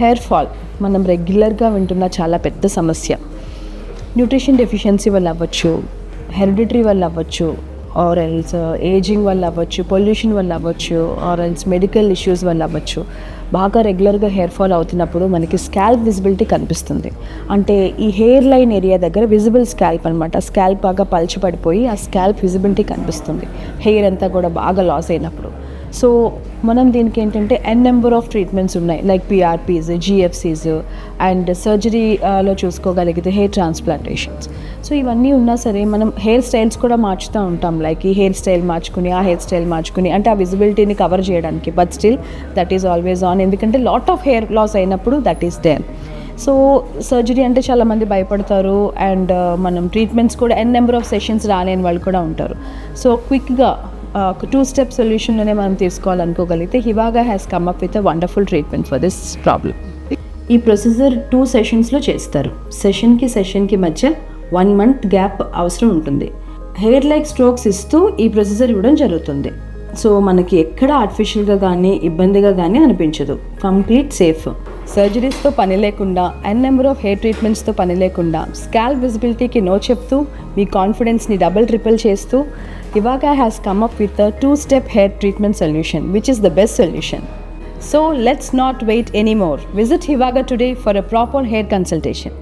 Hair fall మనం రెగ్యులర్గా వింటున్న చాలా పెద్ద సమస్య. న్యూట్రిషన్ డెఫిషియన్సీ వల్ల అవ్వచ్చు, హెరిడిటరీ వల్ల అవ్వచ్చు, ఆర్ ఎల్స్ ఏజింగ్ వల్ల అవ్వచ్చు, పొల్యూషన్ వల్ల అవ్వచ్చు, ఆర్ ఎల్స్ మెడికల్ ఇష్యూస్ వల్ల అవ్వచ్చు. బాగా రెగ్యులర్గా హెయిర్ ఫాల్ అవుతున్నప్పుడు మనకి స్కాల్ప్ విజిబిలిటీ కనిపిస్తుంది. అంటే ఈ హెయిర్ లైన్ ఏరియా దగ్గర విజిబుల్ స్కాల్ప్ అనమాట. స్కాల్ప్ బాగా పడిపోయి ఆ స్కాల్ప్ విజిబిలిటీ కనిపిస్తుంది హెయిర్ అంతా కూడా బాగా లాస్ అయినప్పుడు. సో మనం దీనికి ఏంటంటే నెంబర్ ఆఫ్ ట్రీట్మెంట్స్ ఉన్నాయి, లైక్ పిఆర్పీస్, జిఎఫ్సీస్ అండ్ సర్జరీలో చూసుకోగలిగితే హెయిర్ ట్రాన్స్ప్లాంటేషన్స్. సో ఇవన్నీ ఉన్నా సరే మనం హెయిర్ స్టైల్స్ కూడా మార్చుతూ ఉంటాం, లైక్ ఈ హెయిర్ స్టైల్ మార్చుకుని ఆ హెయిర్ స్టైల్ మార్చుకుని, అంటే ఆ విజిబిలిటీని కవర్ చేయడానికి. But still that is always on, ఎందుకంటే లాట్ ఆఫ్ హెయిర్ లాస్ అయినప్పుడు that is there. So surgery అంటే చాలామంది భయపడతారు, అండ్ మనం ట్రీట్మెంట్స్ కూడా నెంబర్ ఆఫ్ సెషన్స్ రాలేని వాళ్ళు కూడా ఉంటారు. సో క్విక్గా 2-step సొల్యూషన్లోనే మనం తీసుకోవాలనుకోగలిగితే హివాగా has come up with a wonderful treatment for this problem. ఈ ప్రొసీజర్ 2 సెషన్స్లో చేస్తారు. సెషన్కి మధ్య 1 month గ్యాప్ అవసరం ఉంటుంది. హెయిర్ లైక్ స్ట్రోక్స్ ఇస్తూ ఈ ప్రొసీజర్ ఇవ్వడం జరుగుతుంది. సో మనకి ఎక్కడ ఆర్టిఫిషియల్గా కానీ ఇబ్బందిగా కానీ అనిపించదు, కంప్లీట్ సేఫ్. సర్జరీస్తో పని లేకుండా, నెంబర్ ఆఫ్ హెయిర్ ట్రీట్మెంట్స్తో పని లేకుండా, స్కాల్ప్ విజిబిలిటీకి నో చెప్తూ మీ కాన్ఫిడెన్స్ని ట్రిపుల్ చేస్తూ Hivaga has come up with a 2-step hair treatment solution, which is the best solution. So let's not wait anymore. Visit Hivaga today for a proper hair consultation.